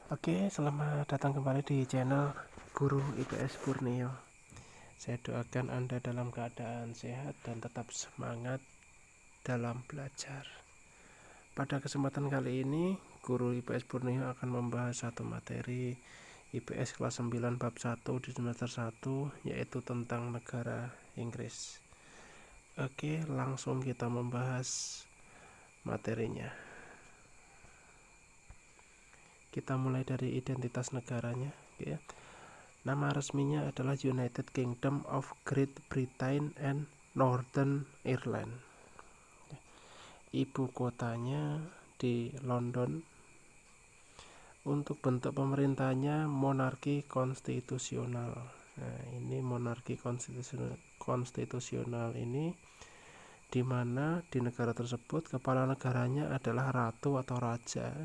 Oke, selamat datang kembali di channel Guru IPS Purnio. Saya doakan Anda dalam keadaan sehat dan tetap semangat dalam belajar. Pada kesempatan kali ini, Guru IPS Purnio akan membahas satu materi IPS kelas 9 bab 1 di semester 1, yaitu tentang negara Inggris. Oke, langsung kita membahas materinya. Kita mulai dari identitas negaranya, ya. Nama resminya adalah United Kingdom of Great Britain and Northern Ireland. Ibu kotanya di London. Untuk bentuk pemerintahnya monarki konstitusional. Nah, ini monarki konstitusional ini di mana di negara tersebut kepala negaranya adalah ratu atau raja,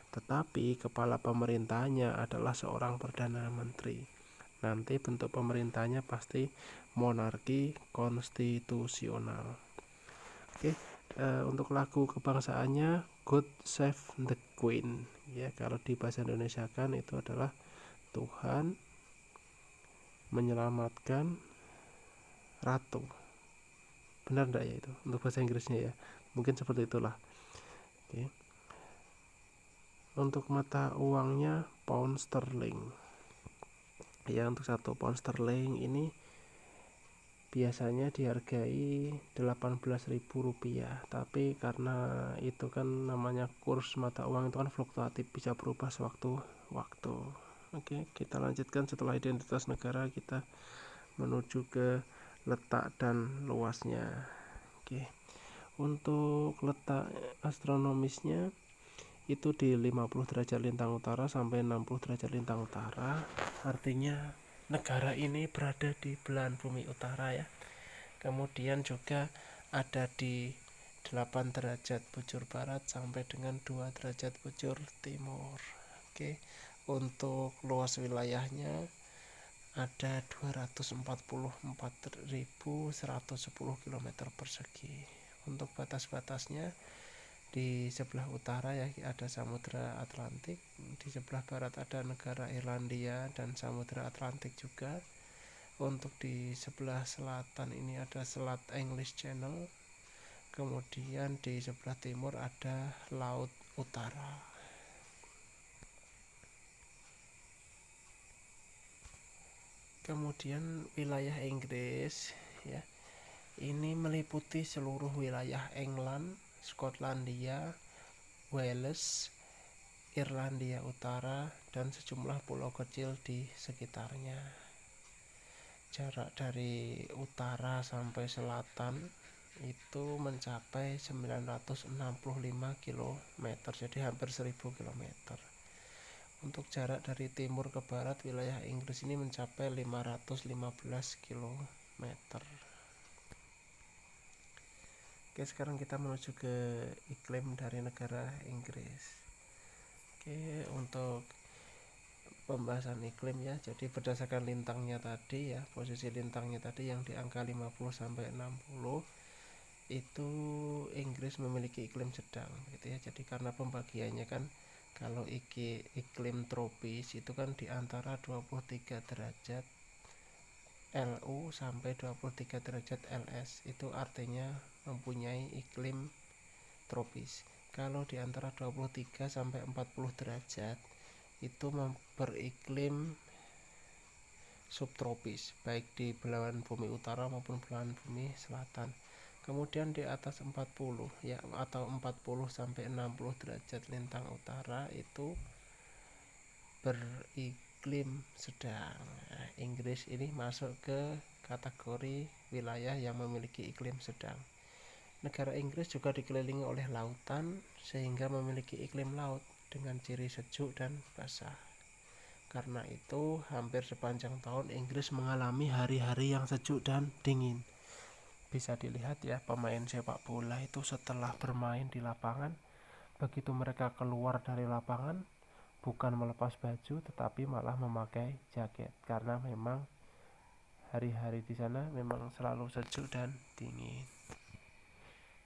tetapi kepala pemerintahnya adalah seorang perdana menteri. Nanti bentuk pemerintahnya pasti monarki konstitusional. Oke, untuk lagu kebangsaannya God Save the Queen. Ya, kalau di bahasa Indonesia kan itu adalah Tuhan menyelamatkan ratu. Benar enggak ya itu untuk bahasa Inggrisnya ya? Mungkin seperti itulah. Oke. Untuk mata uangnya pound sterling. Ya, untuk 1 pound sterling ini biasanya dihargai Rp18.000, tapi karena itu kan namanya kurs mata uang itu kan fluktuatif, bisa berubah sewaktu-waktu. Oke, kita lanjutkan. Setelah identitas negara, kita menuju ke letak dan luasnya. Oke, untuk letak astronomisnya itu di 50 derajat lintang utara sampai 60 derajat lintang utara. Artinya negara ini berada di belahan bumi utara ya. Kemudian juga ada di 8 derajat bujur barat sampai dengan 2 derajat bujur timur. Oke. Untuk luas wilayahnya ada 244.110 km persegi. Untuk batas-batasnya di sebelah utara ya ada Samudra Atlantik, di sebelah barat ada negara Irlandia dan Samudra Atlantik juga. Untuk di sebelah selatan ini ada Selat English Channel. Kemudian di sebelah timur ada Laut Utara. Kemudian wilayah Inggris ya. Ini meliputi seluruh wilayah England, Skotlandia, Wales, Irlandia Utara dan sejumlah pulau kecil di sekitarnya. Jarak dari utara sampai selatan itu mencapai 965 km, jadi hampir 1000 km. Untuk jarak dari timur ke barat wilayah Inggris ini mencapai 515 km. Oke, sekarang kita menuju ke iklim dari negara Inggris. Oke, untuk pembahasan iklim ya, jadi berdasarkan lintangnya tadi ya, posisi lintangnya tadi yang di angka 50 sampai 60 itu Inggris memiliki iklim sedang gitu ya. Jadi karena pembagiannya kan kalau iklim tropis itu kan di antara 23 derajat LU sampai 23 derajat LS, itu artinya mempunyai iklim tropis. Kalau di antara 23 sampai 40 derajat itu beriklim subtropis, baik di belahan bumi utara maupun belahan bumi selatan. Kemudian di atas 40 ya, atau 40 sampai 60 derajat lintang utara itu beriklim sedang. Nah, Inggris ini masuk ke kategori wilayah yang memiliki iklim sedang. Negara Inggris juga dikelilingi oleh lautan sehingga memiliki iklim laut dengan ciri sejuk dan basah. Karena itu hampir sepanjang tahun Inggris mengalami hari-hari yang sejuk dan dingin. Bisa dilihat ya, pemain sepak bola itu setelah bermain di lapangan, begitu mereka keluar dari lapangan bukan melepas baju tetapi malah memakai jaket, karena memang hari-hari di sana memang selalu sejuk dan dingin.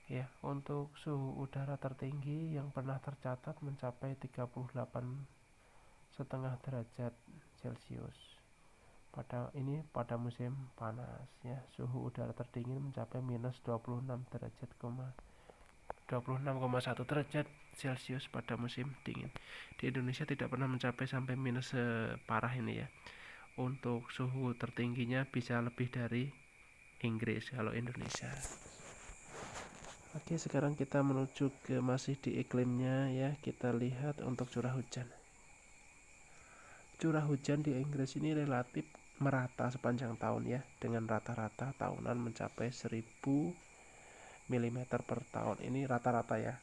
Ya, untuk suhu udara tertinggi yang pernah tercatat mencapai 38 derajat Celcius. Pada musim panas ya, suhu udara terdingin mencapai minus 26,1 derajat Celcius pada musim dingin. Di Indonesia tidak pernah mencapai sampai minus separah ini ya. Untuk suhu tertingginya bisa lebih dari Inggris kalau Indonesia. Oke, sekarang kita menuju ke masih di iklimnya ya. Kita lihat untuk curah hujan. Curah hujan di Inggris ini relatif merata sepanjang tahun ya, dengan rata-rata tahunan mencapai 1000 mm per tahun. Ini rata-rata ya.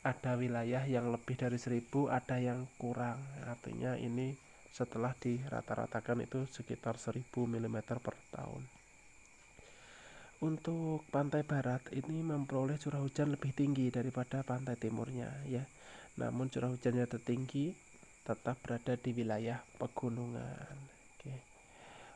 Ada wilayah yang lebih dari 1000, ada yang kurang. Artinya ini setelah dirata-ratakan itu sekitar 1000 mm per tahun. Untuk pantai barat ini memperoleh curah hujan lebih tinggi daripada pantai timurnya ya. Namun curah hujannya tertinggi tetap berada di wilayah pegunungan. Oke.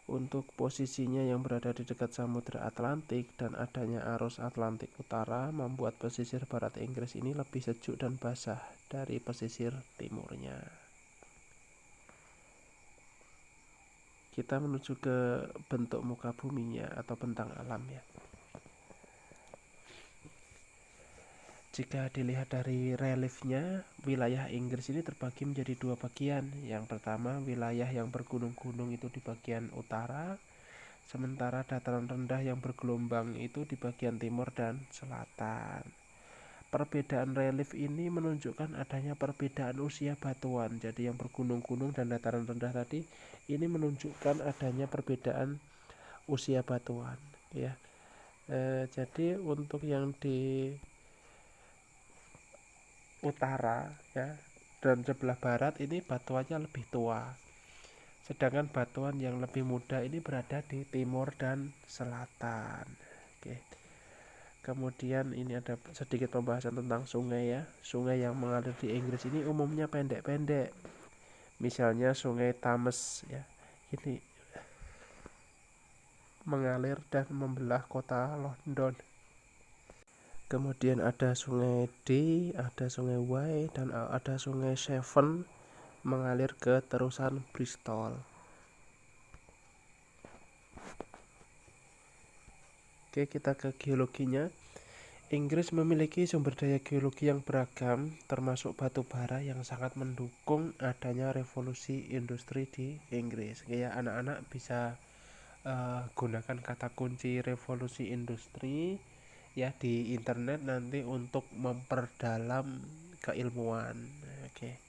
Untuk posisinya yang berada di dekat Samudra Atlantik dan adanya arus Atlantik Utara membuat pesisir barat Inggris ini lebih sejuk dan basah dari pesisir timurnya. Kita menuju ke bentuk muka buminya atau bentang alam ya. Jika dilihat dari reliefnya, wilayah Inggris ini terbagi menjadi dua bagian. Yang pertama, wilayah yang bergunung-gunung itu di bagian utara, sementara dataran rendah yang bergelombang itu di bagian timur dan selatan. Perbedaan relief ini menunjukkan adanya perbedaan usia batuan. Jadi yang bergunung-gunung dan dataran rendah tadi ini menunjukkan adanya perbedaan usia batuan ya. Jadi untuk yang di utara ya dan sebelah barat ini batuannya lebih tua, sedangkan batuan yang lebih muda ini berada di timur dan selatan. Oke. Kemudian ini ada sedikit pembahasan tentang sungai ya. Sungai yang mengalir di Inggris ini umumnya pendek-pendek, misalnya sungai Thames ya, ini mengalir dan membelah kota London. Kemudian ada sungai Dee, ada sungai Wye, dan ada sungai Severn mengalir ke terusan Bristol. Oke, kita ke geologinya. Inggris memiliki sumber daya geologi yang beragam, termasuk batu bara yang sangat mendukung adanya revolusi industri di Inggris. Kayak anak-anak bisa gunakan kata kunci revolusi industri ya di internet nanti untuk memperdalam keilmuan. Oke.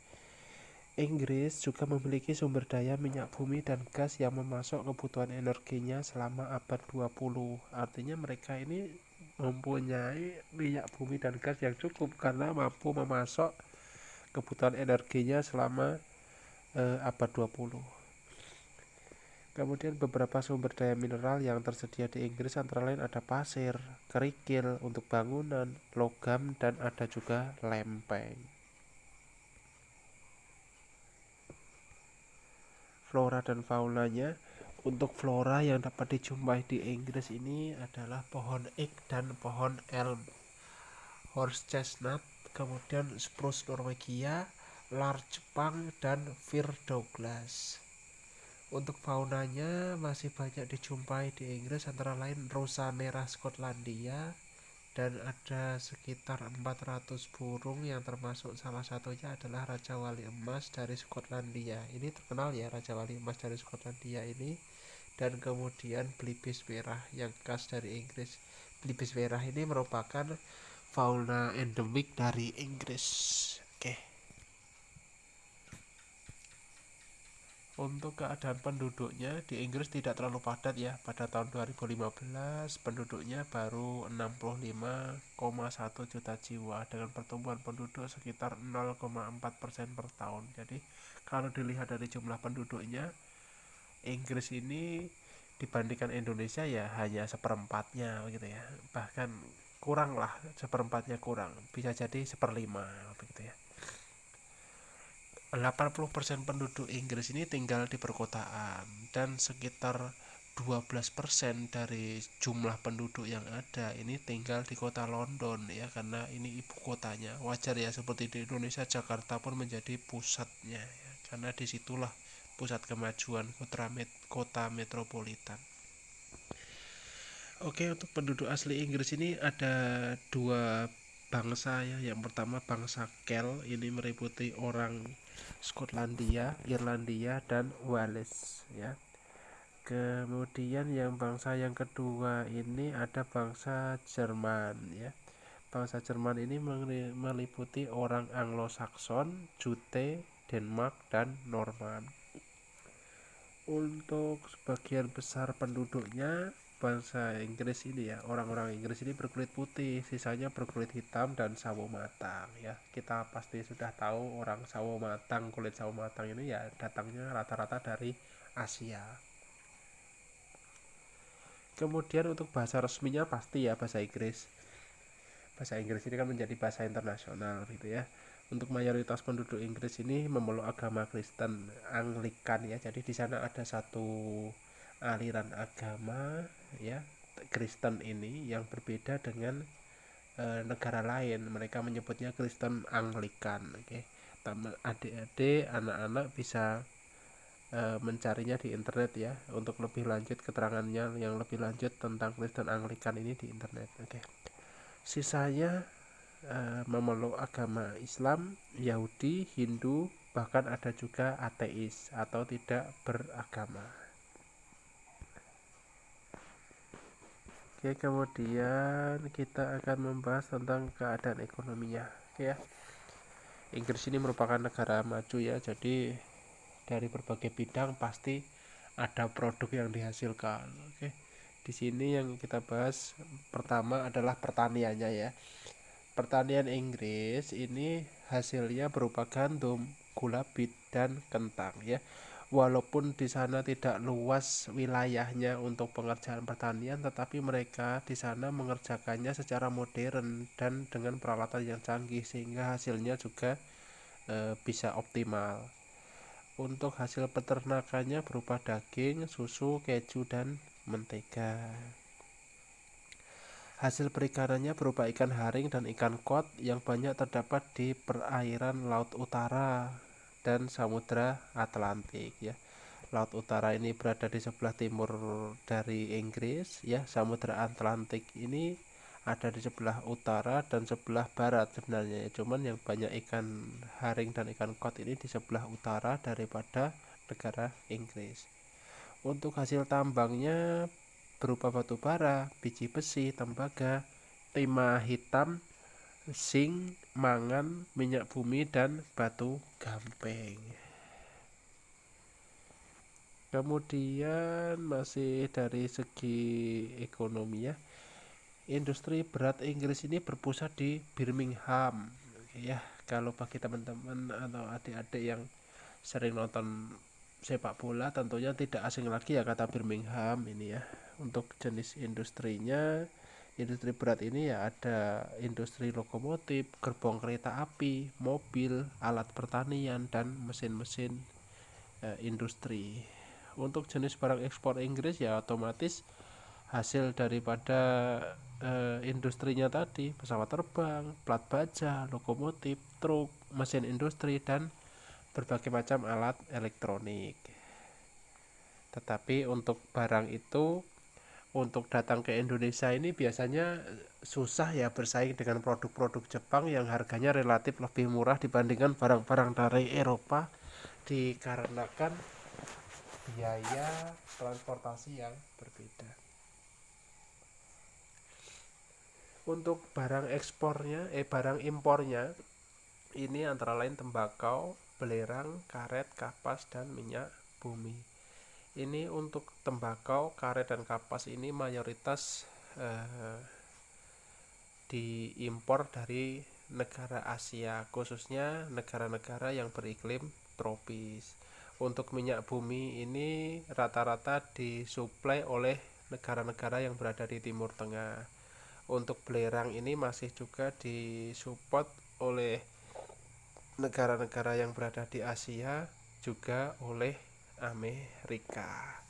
Inggris juga memiliki sumber daya minyak bumi dan gas yang memasok kebutuhan energinya selama abad 20. Artinya mereka ini mempunyai minyak bumi dan gas yang cukup karena mampu memasok kebutuhan energinya selama abad 20. Kemudian beberapa sumber daya mineral yang tersedia di Inggris antara lain ada pasir, kerikil untuk bangunan, logam, dan ada juga lempeng. Flora dan faunanya, untuk flora yang dapat dijumpai di Inggris ini adalah pohon oak dan pohon elm, horse chestnut, kemudian spruce Norwegia, larch Jepang, dan fir Douglas. Untuk faunanya masih banyak dijumpai di Inggris antara lain rusa merah Skotlandia, dan ada sekitar 400 burung yang termasuk salah satunya adalah Raja Wali Emas dari Skotlandia. Ini terkenal ya Raja Wali Emas dari Skotlandia ini. Dan kemudian belibis merah yang khas dari Inggris. Belibis merah ini merupakan fauna endemik dari Inggris. Oke. Untuk keadaan penduduknya di Inggris tidak terlalu padat ya. Pada tahun 2015 penduduknya baru 65,1 juta jiwa dengan pertumbuhan penduduk sekitar 0,4% per tahun. Jadi kalau dilihat dari jumlah penduduknya, Inggris ini dibandingkan Indonesia ya hanya seperempatnya gitu ya. Bahkan kurang lah, seperempatnya kurang. Bisa jadi seperlima begitu ya. 80% penduduk Inggris ini tinggal di perkotaan dan sekitar 12% dari jumlah penduduk yang ada ini tinggal di kota London ya, karena ini ibu kotanya. Wajar ya, seperti di Indonesia Jakarta pun menjadi pusatnya ya, karena disitulah pusat kemajuan kota metropolitan. Oke, untuk penduduk asli Inggris ini ada dua bangsa ya. Yang pertama bangsa Kel, ini meliputi orang Skotlandia, Irlandia, dan Wales ya. Kemudian bangsa yang kedua ini ada bangsa Jerman ya. Bangsa Jerman ini meliputi orang Anglo-Saxon, Jute, Denmark, dan Norman. Untuk sebagian besar penduduknya bangsa Inggris ini ya, orang-orang Inggris ini berkulit putih, sisanya berkulit hitam dan sawo matang ya. Kita pasti sudah tahu orang sawo matang, kulit sawo matang ini ya datangnya rata-rata dari Asia. Kemudian untuk bahasa resminya pasti ya bahasa Inggris. Bahasa Inggris ini kan menjadi bahasa internasional gitu ya. Untuk mayoritas penduduk Inggris ini memeluk agama Kristen Anglikan ya. Jadi di sana ada satu aliran agama ya, Kristen ini yang berbeda dengan negara lain. Mereka menyebutnya Kristen Anglikan. Oke. Adik-adik, anak-anak bisa mencarinya di internet ya, untuk lebih lanjut keterangannya yang lebih lanjut tentang Kristen Anglikan ini di internet. Oke. Sisanya memeluk agama Islam, Yahudi, Hindu, bahkan ada juga ateis atau tidak beragama. Oke, kemudian kita akan membahas tentang keadaan ekonominya. Oke ya. Inggris ini merupakan negara maju ya, jadi dari berbagai bidang pasti ada produk yang dihasilkan. Oke. Di sini yang kita bahas pertama adalah pertaniannya ya. Pertanian Inggris ini hasilnya berupa gandum, gula bit, dan kentang ya. Walaupun di sana tidak luas wilayahnya untuk pengerjaan pertanian, tetapi mereka di sana mengerjakannya secara modern dan dengan peralatan yang canggih sehingga hasilnya juga bisa optimal. Untuk hasil peternakannya berupa daging, susu, keju, dan mentega. Hasil perikanannya berupa ikan haring dan ikan kod yang banyak terdapat di perairan Laut Utara dan Samudra Atlantik ya. Laut Utara ini berada di sebelah timur dari Inggris ya. Samudra Atlantik ini ada di sebelah utara dan sebelah barat sebenarnya. Cuman yang banyak ikan haring dan ikan kod ini di sebelah utara daripada negara Inggris. Untuk hasil tambangnya berupa batu bara, biji besi, tembaga, timah hitam, zinc, mangan, minyak bumi, dan batu gamping. Kemudian masih dari segi ekonomi ya, industri berat Inggris ini berpusat di Birmingham ya. Kalau bagi teman-teman atau adik-adik yang sering nonton sepak bola tentunya tidak asing lagi ya kata Birmingham ini ya. Untuk jenis industrinya, industri berat ini ya ada industri lokomotif, gerbong kereta api, mobil, alat pertanian, dan mesin-mesin industri. Untuk jenis barang ekspor Inggris ya otomatis hasil daripada industrinya tadi, pesawat terbang, plat baja, lokomotif, truk, mesin industri, dan berbagai macam alat elektronik. Tetapi untuk barang itu untuk datang ke Indonesia ini biasanya susah ya bersaing dengan produk-produk Jepang yang harganya relatif lebih murah dibandingkan barang-barang dari Eropa, dikarenakan biaya transportasi yang berbeda. Untuk barang ekspornya, barang impornya ini antara lain tembakau, belerang, karet, kapas, dan minyak bumi. Ini untuk tembakau, karet, dan kapas ini mayoritas diimpor dari negara Asia, khususnya negara-negara yang beriklim tropis. Untuk minyak bumi ini rata-rata disuplai oleh negara-negara yang berada di Timur Tengah. Untuk belerang ini masih juga disupport oleh negara-negara yang berada di Asia, juga oleh Amerika.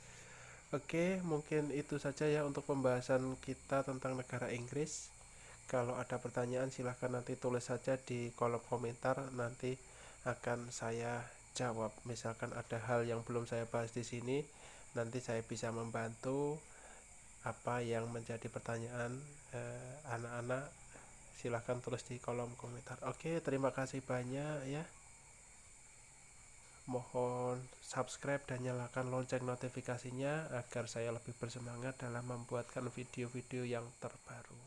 Oke, mungkin itu saja ya untuk pembahasan kita tentang negara Inggris. Kalau ada pertanyaan silahkan nanti tulis saja di kolom komentar, nanti akan saya jawab. Misalkan ada hal yang belum saya bahas di sini, nanti saya bisa membantu apa yang menjadi pertanyaan anak-anak. Silahkan tulis di kolom komentar. Oke, terima kasih banyak ya. Mohon subscribe dan nyalakan lonceng notifikasinya agar saya lebih bersemangat dalam membuatkan video-video yang terbaru.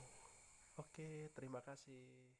Oke, terima kasih.